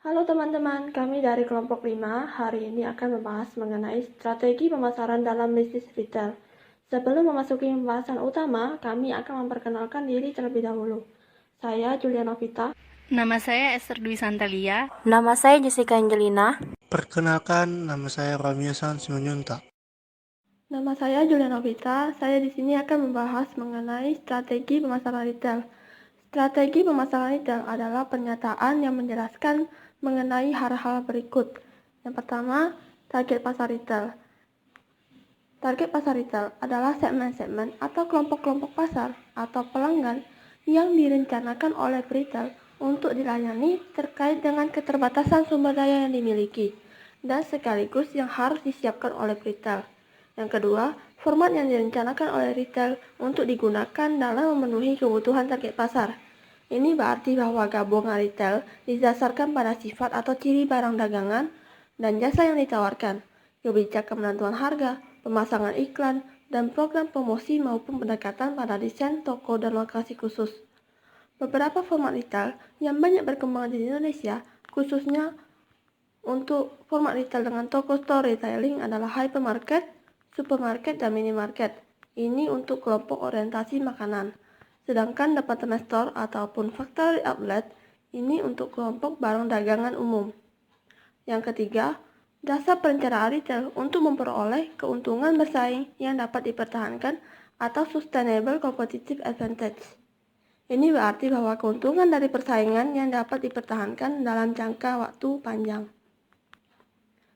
Halo teman-teman, kami dari kelompok 5 hari ini akan membahas mengenai strategi pemasaran dalam bisnis retail. Sebelum memasuki pembahasan utama, kami akan memperkenalkan diri terlebih dahulu. Saya Julia Novita. Nama saya Esther Dwi Santalia. Nama saya Jessica Angelina. Perkenalkan, nama saya Ramya San Simanjunta. Nama saya Julia Novita. Saya di sini akan membahas mengenai strategi pemasaran retail. Strategi pemasaran retail adalah pernyataan yang menjelaskan mengenai hal-hal berikut. Yang pertama, target pasar retail. Target pasar retail adalah segmen-segmen atau kelompok-kelompok pasar atau pelanggan yang direncanakan oleh retail untuk dilayani terkait dengan keterbatasan sumber daya yang dimiliki dan sekaligus yang harus disiapkan oleh retail. Yang kedua, format yang direncanakan oleh retail untuk digunakan dalam memenuhi kebutuhan target pasar. Ini berarti bahwa gabungan retail didasarkan pada sifat atau ciri barang dagangan dan jasa yang ditawarkan, kebijakan penentuan harga, pemasangan iklan, dan program promosi maupun pendekatan pada desain toko dan lokasi khusus. Beberapa format retail yang banyak berkembang di Indonesia, khususnya untuk format retail dengan toko store retailing adalah hypermarket, supermarket, dan minimarket. Ini untuk kelompok orientasi makanan. Sedangkan department store ataupun factory outlet ini untuk kelompok barang dagangan umum. Yang ketiga, dasar perencanaan retail untuk memperoleh keuntungan bersaing yang dapat dipertahankan atau sustainable competitive advantage. Ini berarti bahwa keuntungan dari persaingan yang dapat dipertahankan dalam jangka waktu panjang.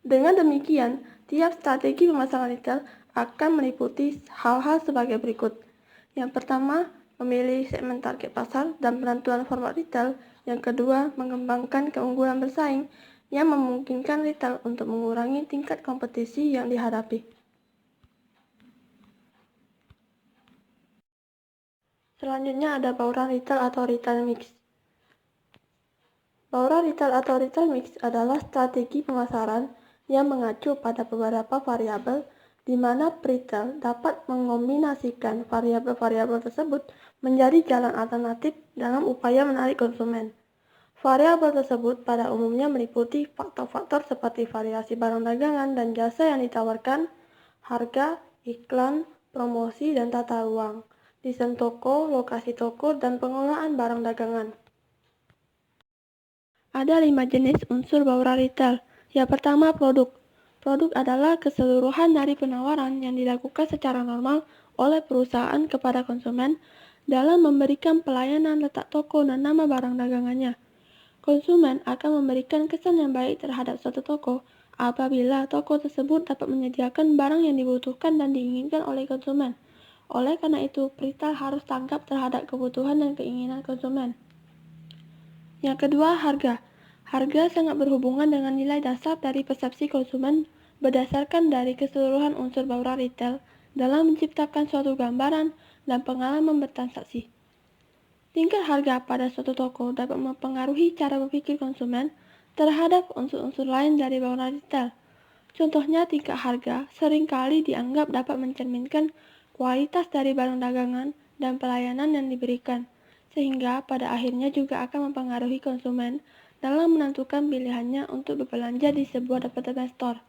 Dengan demikian, tiap strategi pemasaran retail akan meliputi hal-hal sebagai berikut. Yang pertama, memilih segmen target pasar dan penentuan format retail. Yang kedua, mengembangkan keunggulan bersaing yang memungkinkan retail untuk mengurangi tingkat kompetisi yang dihadapi. Selanjutnya ada bauran retail atau retail mix. Bauran retail atau retail mix adalah strategi pemasaran yang mengacu pada beberapa variabel di mana retail dapat mengombinasikan variabel-variabel tersebut menjadi jalan alternatif dalam upaya menarik konsumen. Variabel tersebut pada umumnya meliputi faktor-faktor seperti variasi barang dagangan dan jasa yang ditawarkan, harga, iklan, promosi, dan tata ruang, desain toko, lokasi toko, dan pengelolaan barang dagangan. Ada 5 jenis unsur bauran retail. Yang pertama, produk. Produk adalah keseluruhan dari penawaran yang dilakukan secara normal oleh perusahaan kepada konsumen dalam memberikan pelayanan letak toko dan nama barang dagangannya. Konsumen akan memberikan kesan yang baik terhadap suatu toko apabila toko tersebut dapat menyediakan barang yang dibutuhkan dan diinginkan oleh konsumen. Oleh karena itu, retail harus tanggap terhadap kebutuhan dan keinginan konsumen. Yang kedua, harga. Harga sangat berhubungan dengan nilai dasar dari persepsi konsumen berdasarkan dari keseluruhan unsur bauran retail dalam menciptakan suatu gambaran dan pengalaman bertransaksi. Tingkat harga pada suatu toko dapat mempengaruhi cara berpikir konsumen terhadap unsur-unsur lain dari bauran retail. Contohnya, tingkat harga seringkali dianggap dapat mencerminkan kualitas dari barang dagangan dan pelayanan yang diberikan, sehingga pada akhirnya juga akan mempengaruhi konsumen dalam menentukan pilihannya untuk berbelanja di sebuah department store.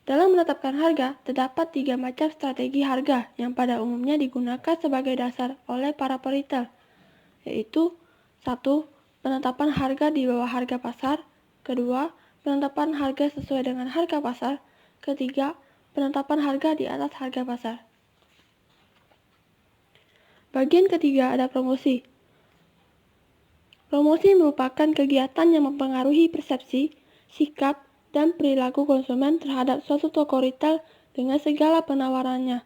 Dalam menetapkan harga, terdapat 3 macam strategi harga yang pada umumnya digunakan sebagai dasar oleh para retail, yaitu 1. Penetapan harga di bawah harga pasar. Kedua, penetapan harga sesuai dengan harga pasar. Ketiga, penetapan harga di atas harga pasar. Bagian ketiga ada promosi. Promosi merupakan kegiatan yang mempengaruhi persepsi, sikap, dan perilaku konsumen terhadap suatu toko retail dengan segala penawarannya.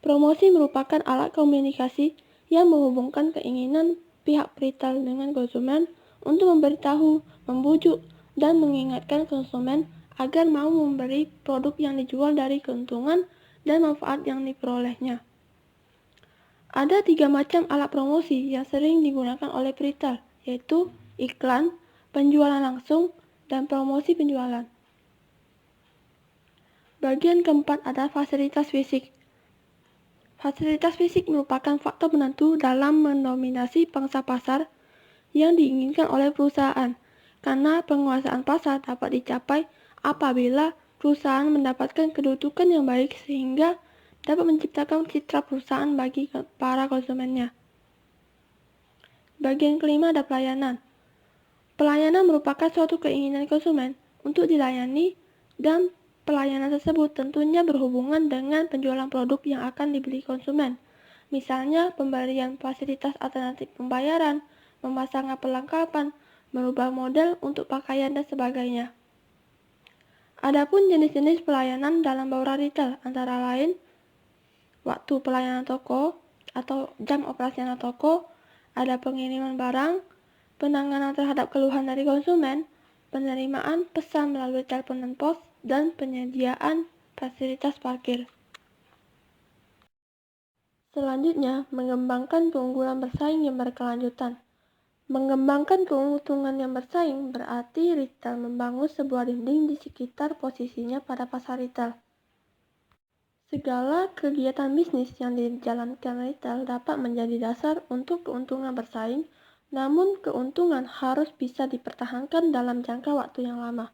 Promosi merupakan alat komunikasi yang menghubungkan keinginan pihak retail dengan konsumen untuk memberitahu, membujuk, dan mengingatkan konsumen agar mau membeli produk yang dijual dari keuntungan dan manfaat yang diperolehnya. Ada 3 macam alat promosi yang sering digunakan oleh retail, yaitu iklan, penjualan langsung, dan promosi penjualan. Bagian keempat ada fasilitas fisik. Fasilitas fisik merupakan faktor penentu dalam mendominasi pangsa pasar yang diinginkan oleh perusahaan, karena penguasaan pasar dapat dicapai apabila perusahaan mendapatkan kedudukan yang baik sehingga dapat menciptakan citra perusahaan bagi para konsumennya. Bagian kelima ada pelayanan. Pelayanan merupakan suatu keinginan konsumen untuk dilayani dan pelayanan tersebut tentunya berhubungan dengan penjualan produk yang akan dibeli konsumen. Misalnya pemberian fasilitas alternatif pembayaran, memasang perlengkapan, merubah model untuk pakaian dan sebagainya. Adapun jenis-jenis pelayanan dalam bauran retail antara lain waktu pelayanan toko atau jam operasional toko, ada pengiriman barang, penanganan terhadap keluhan dari konsumen, penerimaan pesan melalui telepon dan pos, dan penyediaan fasilitas parkir. Selanjutnya, mengembangkan keunggulan bersaing yang berkelanjutan. Mengembangkan keuntungan yang bersaing berarti retail membangun sebuah dinding di sekitar posisinya pada pasar retail. Segala kegiatan bisnis yang dijalankan retail dapat menjadi dasar untuk keuntungan bersaing, namun keuntungan harus bisa dipertahankan dalam jangka waktu yang lama.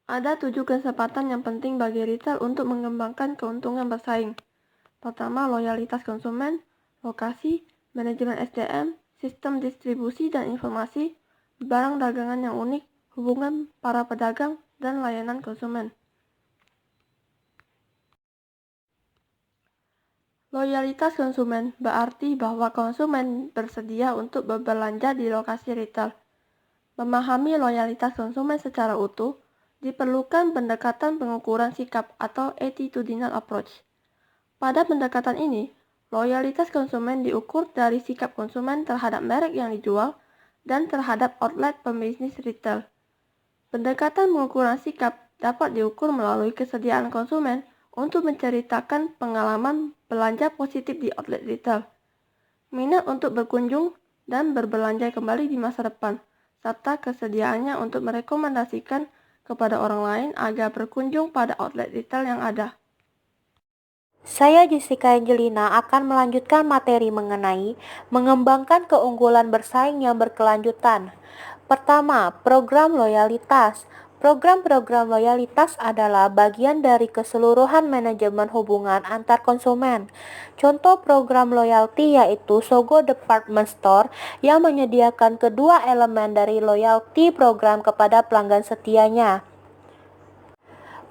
Ada 7 kesempatan yang penting bagi retail untuk mengembangkan keuntungan bersaing. Pertama, loyalitas konsumen, lokasi, manajemen SDM, sistem distribusi dan informasi, barang dagangan yang unik, hubungan para pedagang, dan layanan konsumen. Loyalitas konsumen berarti bahwa konsumen bersedia untuk berbelanja di lokasi retail. Memahami loyalitas konsumen secara utuh, diperlukan pendekatan pengukuran sikap atau attitudinal approach. Pada pendekatan ini, loyalitas konsumen diukur dari sikap konsumen terhadap merek yang dijual dan terhadap outlet pembisnis retail. Pendekatan pengukuran sikap dapat diukur melalui kesediaan konsumen untuk menceritakan pengalaman belanja positif di outlet retail, minat untuk berkunjung dan berbelanja kembali di masa depan, serta kesediaannya untuk merekomendasikan kepada orang lain agar berkunjung pada outlet retail yang ada. Saya Jessica Angelina akan melanjutkan materi mengenai mengembangkan keunggulan bersaing yang berkelanjutan. Pertama, program loyalitas. Program-program loyalitas adalah bagian dari keseluruhan manajemen hubungan antar konsumen. Contoh program loyalty yaitu Sogo Department Store yang menyediakan kedua elemen dari loyalty program kepada pelanggan setianya.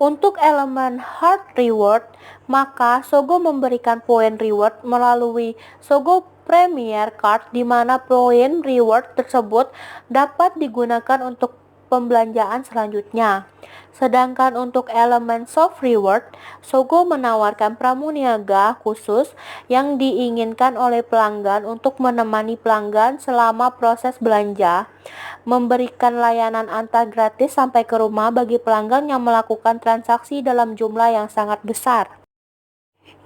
Untuk elemen Heart Reward, maka Sogo memberikan poin reward melalui Sogo Premier Card di mana poin reward tersebut dapat digunakan untuk pembelanjaan selanjutnya. Sedangkan untuk elemen soft reward, Sogo menawarkan pramuniaga khusus yang diinginkan oleh pelanggan untuk menemani pelanggan selama proses belanja, memberikan layanan antar gratis sampai ke rumah bagi pelanggan yang melakukan transaksi dalam jumlah yang sangat besar.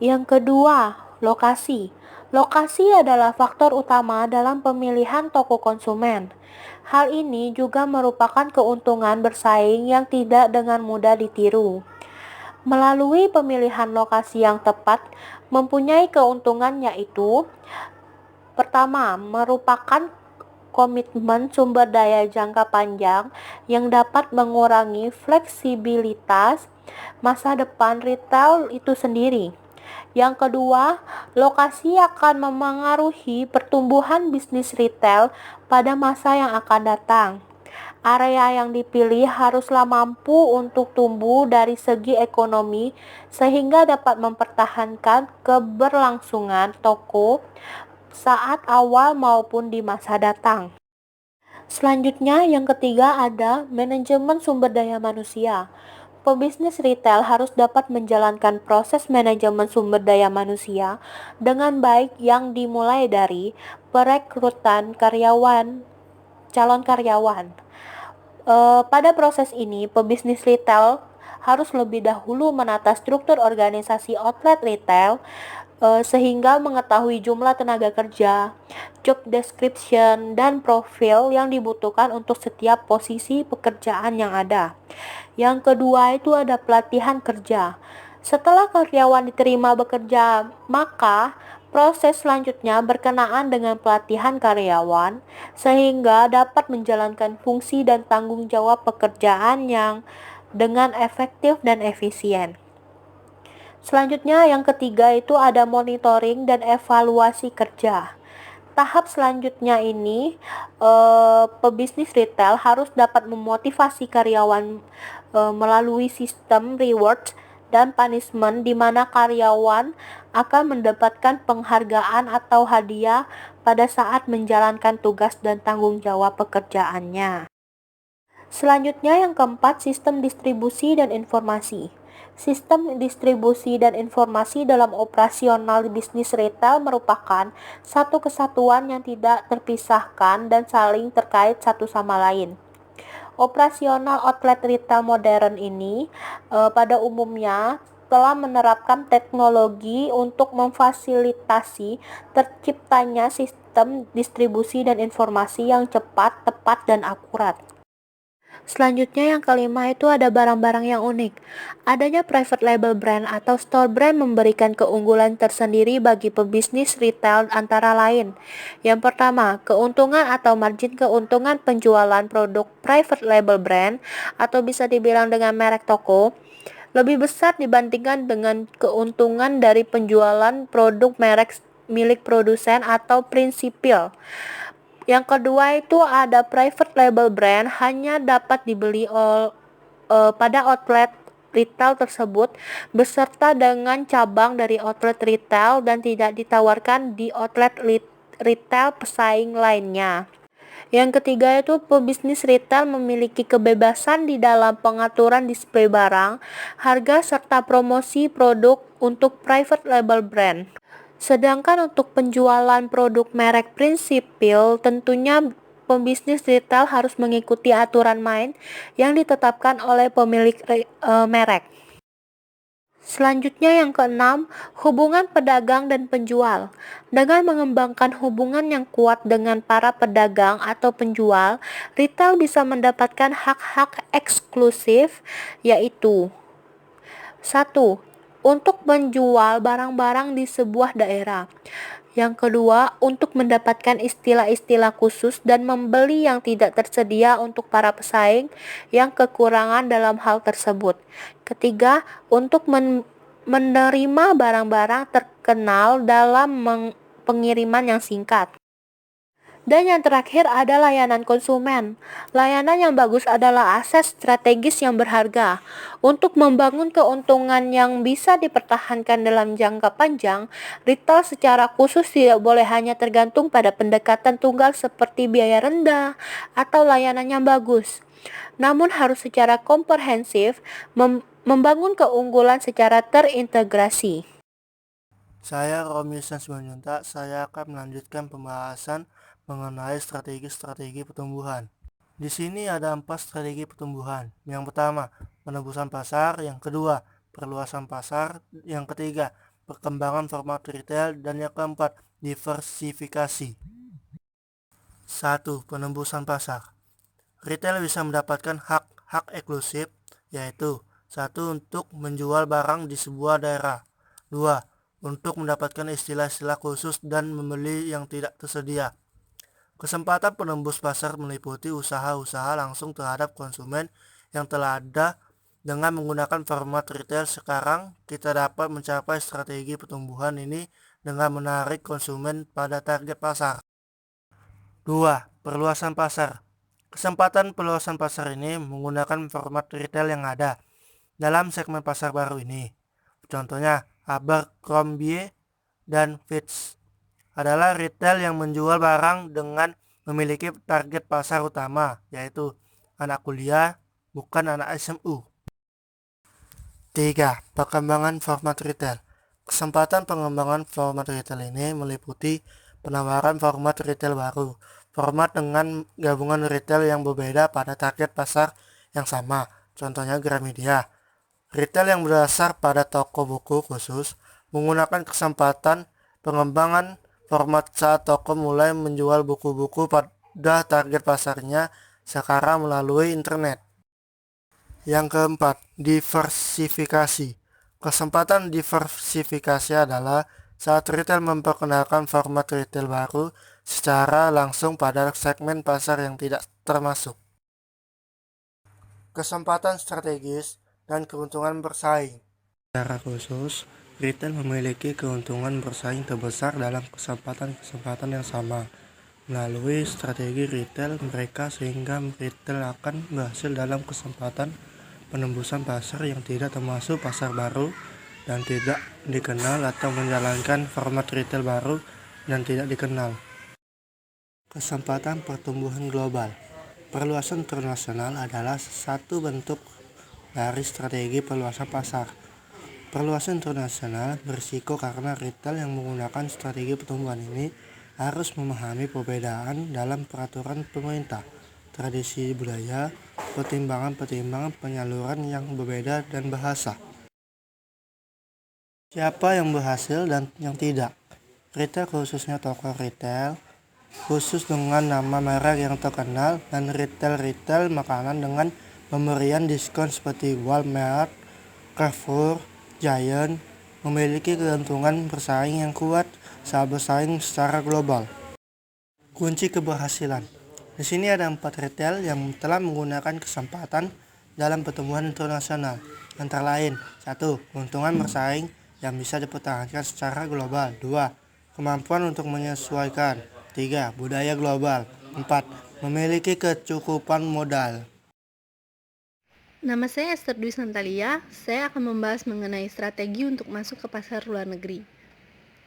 Yang kedua, lokasi. Lokasi adalah faktor utama dalam pemilihan toko konsumen. Hal ini juga merupakan keuntungan bersaing yang tidak dengan mudah ditiru. Melalui pemilihan lokasi yang tepat, mempunyai keuntungan yaitu pertama, merupakan komitmen sumber daya jangka panjang yang dapat mengurangi fleksibilitas masa depan retail itu sendiri. Yang kedua, lokasi akan memengaruhi pertumbuhan bisnis retail pada masa yang akan datang. Area yang dipilih haruslah mampu untuk tumbuh dari segi ekonomi sehingga dapat mempertahankan keberlangsungan toko saat awal maupun di masa datang. Selanjutnya, yang ketiga ada manajemen sumber daya manusia. Pebisnis retail harus dapat menjalankan proses manajemen sumber daya manusia dengan baik yang dimulai dari perekrutan calon karyawan. Pada proses ini, pebisnis retail harus lebih dahulu menata struktur organisasi outlet retail sehingga mengetahui jumlah tenaga kerja, job description, dan profil yang dibutuhkan untuk setiap posisi pekerjaan yang ada. Yang kedua itu ada pelatihan kerja. Setelah karyawan diterima bekerja, maka Proses selanjutnya berkenaan dengan pelatihan karyawan, sehingga dapat menjalankan fungsi dan tanggung jawab pekerjaan yang dengan efektif dan efisien. Selanjutnya yang ketiga itu ada monitoring dan evaluasi kerja. Tahap selanjutnya ini pebisnis retail harus dapat memotivasi karyawan melalui sistem reward dan punishment di mana karyawan akan mendapatkan penghargaan atau hadiah pada saat menjalankan tugas dan tanggung jawab pekerjaannya. Selanjutnya yang keempat, sistem distribusi dan informasi. Sistem distribusi dan informasi dalam operasional bisnis retail merupakan satu kesatuan yang tidak terpisahkan dan saling terkait satu sama lain. Operasional outlet retail modern ini pada umumnya telah menerapkan teknologi untuk memfasilitasi terciptanya sistem distribusi dan informasi yang cepat, tepat, dan akurat. Selanjutnya yang kelima itu ada barang-barang yang unik. Adanya private label brand atau store brand memberikan keunggulan tersendiri bagi pebisnis retail antara lain. Yang pertama, keuntungan atau margin keuntungan penjualan produk private label brand atau bisa dibilang dengan merek toko lebih besar dibandingkan dengan keuntungan dari penjualan produk merek milik produsen atau prinsipil. Yang kedua itu ada private label brand hanya dapat dibeli pada outlet retail tersebut beserta dengan cabang dari outlet retail dan tidak ditawarkan di outlet retail pesaing lainnya. Yang ketiga itu pebisnis retail memiliki kebebasan di dalam pengaturan display barang, harga serta promosi produk untuk private label brand. Sedangkan untuk penjualan produk merek prinsipil, tentunya pembisnis retail harus mengikuti aturan main yang ditetapkan oleh pemilik merek. Selanjutnya yang keenam, hubungan pedagang dan penjual. Dengan mengembangkan hubungan yang kuat dengan para pedagang atau penjual, retail bisa mendapatkan hak-hak eksklusif, yaitu 1. Untuk menjual barang-barang di sebuah daerah. Yang kedua, untuk mendapatkan istilah-istilah khusus dan membeli yang tidak tersedia untuk para pesaing yang kekurangan dalam hal tersebut. Ketiga, untuk menerima barang-barang terkenal dalam pengiriman yang singkat. Dan yang terakhir ada layanan konsumen. Layanan yang bagus adalah aset strategis yang berharga. Untuk membangun keuntungan yang bisa dipertahankan dalam jangka panjang, retail secara khusus tidak boleh hanya tergantung pada pendekatan tunggal seperti biaya rendah atau layanan yang bagus. Namun harus secara komprehensif membangun keunggulan secara terintegrasi. Saya Romi Simanjuntak, saya akan melanjutkan pembahasan mengenai strategi-strategi pertumbuhan. Di sini ada 4 strategi pertumbuhan. Yang pertama, penebusan pasar. Yang kedua, perluasan pasar. Yang ketiga, perkembangan format retail. Dan yang keempat, diversifikasi. 1. Penembusan pasar. Retail bisa mendapatkan hak eksklusif, yaitu 1. Untuk menjual barang di sebuah daerah. 2. Untuk mendapatkan istilah-istilah khusus dan membeli yang tidak tersedia. Kesempatan penembus pasar meliputi usaha-usaha langsung terhadap konsumen yang telah ada. Dengan menggunakan format retail sekarang, kita dapat mencapai strategi pertumbuhan ini dengan menarik konsumen pada target pasar. 2. Perluasan pasar. Kesempatan perluasan pasar ini menggunakan format retail yang ada dalam segmen pasar baru ini. Contohnya, Abercrombie dan Fitch adalah retail yang menjual barang dengan memiliki target pasar utama, yaitu anak kuliah, bukan anak SMU. 3. Perkembangan format retail. Kesempatan pengembangan format retail ini meliputi penawaran format retail baru, format dengan gabungan retail yang berbeda pada target pasar yang sama, contohnya Gramedia. Retail yang berdasar pada toko buku khusus menggunakan kesempatan pengembangan format saat toko mulai menjual buku-buku pada target pasarnya sekarang melalui internet. Yang keempat, diversifikasi. Kesempatan diversifikasi adalah saat retail memperkenalkan format retail baru secara langsung pada segmen pasar yang tidak termasuk. Kesempatan strategis dan keuntungan bersaing. Secara khusus, retail memiliki keuntungan bersaing terbesar dalam kesempatan-kesempatan yang sama. Melalui strategi retail mereka sehingga retail akan berhasil dalam kesempatan penembusan pasar yang tidak termasuk pasar baru dan tidak dikenal atau menjalankan format retail baru dan tidak dikenal. Kesempatan pertumbuhan global. Perluasan internasional adalah satu bentuk dari strategi perluasan pasar. Perluasan internasional berisiko karena retail yang menggunakan strategi pertumbuhan ini harus memahami perbedaan dalam peraturan pemerintah, tradisi budaya, pertimbangan-pertimbangan penyaluran yang berbeda dan bahasa. Siapa yang berhasil dan yang tidak? Retail khususnya toko retail khusus dengan nama merek yang terkenal dan retail makanan dengan pemberian diskon seperti Walmart, Carrefour, Giant memiliki keuntungan bersaing yang kuat saat bersaing secara global. Kunci keberhasilan. Di sini ada 4 retail yang telah menggunakan kesempatan dalam pertumbuhan internasional. Antara lain, 1. Keuntungan bersaing yang bisa dipertahankan secara global. 2. Kemampuan untuk menyesuaikan. 3. Budaya global. 4. Memiliki kecukupan modal. Nama saya Esther Dwi Santalia. Saya akan membahas mengenai strategi untuk masuk ke pasar luar negeri.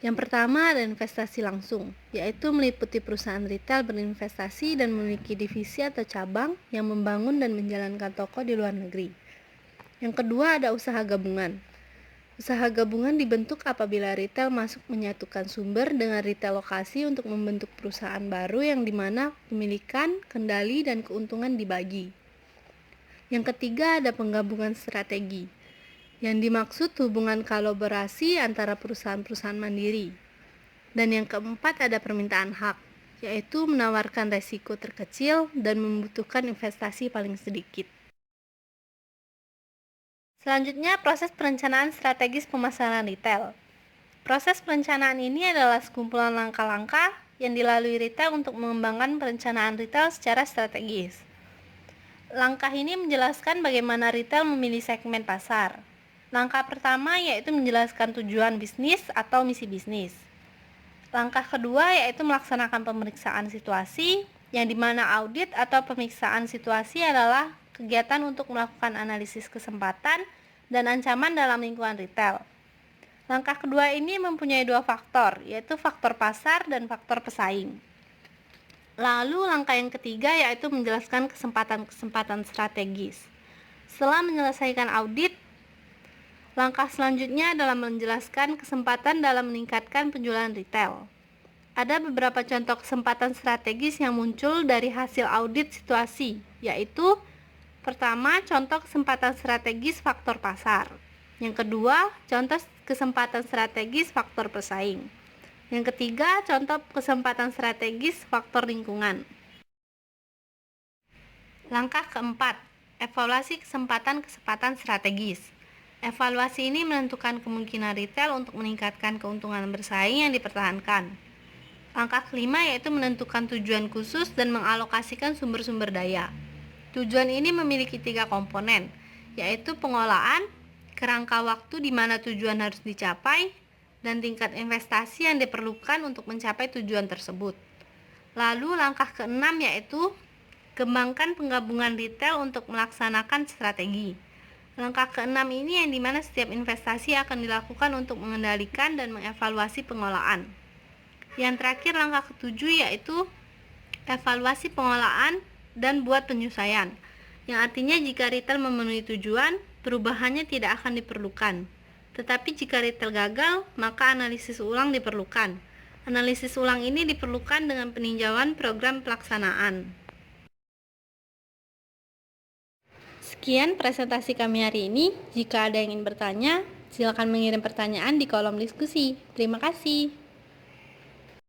Yang pertama ada investasi langsung, yaitu meliputi perusahaan retail berinvestasi dan memiliki divisi atau cabang yang membangun dan menjalankan toko di luar negeri. Yang kedua ada usaha gabungan. Usaha gabungan dibentuk apabila retail masuk menyatukan sumber dengan retail lokasi untuk membentuk perusahaan baru yang dimana kepemilikan, kendali, dan keuntungan dibagi. Yang ketiga ada penggabungan strategi. Yang dimaksud hubungan kolaborasi antara perusahaan-perusahaan mandiri. Dan yang keempat ada permintaan hak, yaitu menawarkan resiko terkecil dan membutuhkan investasi paling sedikit. Selanjutnya, proses perencanaan strategis pemasaran retail. Proses perencanaan ini adalah sekumpulan langkah-langkah yang dilalui retail untuk mengembangkan perencanaan retail secara strategis. Langkah ini menjelaskan bagaimana retail memilih segmen pasar. Langkah pertama yaitu menjelaskan tujuan bisnis atau misi bisnis. Langkah kedua yaitu melaksanakan pemeriksaan situasi, yang dimana audit atau pemeriksaan situasi adalah kegiatan untuk melakukan analisis kesempatan dan ancaman dalam lingkungan retail. Langkah kedua ini mempunyai 2 faktor, yaitu faktor pasar dan faktor pesaing. Lalu langkah yang ketiga yaitu menjelaskan kesempatan-kesempatan strategis. Setelah menyelesaikan audit, langkah selanjutnya adalah menjelaskan kesempatan dalam meningkatkan penjualan retail. Ada beberapa contoh kesempatan strategis yang muncul dari hasil audit situasi, yaitu pertama, contoh kesempatan strategis faktor pasar. Yang kedua, contoh kesempatan strategis faktor pesaing. Yang ketiga, contoh kesempatan strategis faktor lingkungan. Langkah keempat, evaluasi kesempatan strategis. Evaluasi ini menentukan kemungkinan retail untuk meningkatkan keuntungan bersaing yang dipertahankan. Langkah kelima yaitu menentukan tujuan khusus dan mengalokasikan sumber-sumber daya. Tujuan ini memiliki 3 komponen, yaitu pengolahan, kerangka waktu di mana tujuan harus dicapai, dan tingkat investasi yang diperlukan untuk mencapai tujuan tersebut. Lalu langkah keenam yaitu kembangkan penggabungan retail untuk melaksanakan strategi. Langkah keenam ini yang dimana setiap investasi akan dilakukan untuk mengendalikan dan mengevaluasi pengolahan. Yang terakhir langkah ketujuh yaitu evaluasi pengolahan dan buat penyesuaian, yang artinya jika retail memenuhi tujuan, perubahannya tidak akan diperlukan. Tetapi jika retail gagal, maka analisis ulang diperlukan. Analisis ulang ini diperlukan dengan peninjauan program pelaksanaan. Sekian presentasi kami hari ini. Jika ada yang ingin bertanya, silakan mengirim pertanyaan di kolom diskusi. Terima kasih.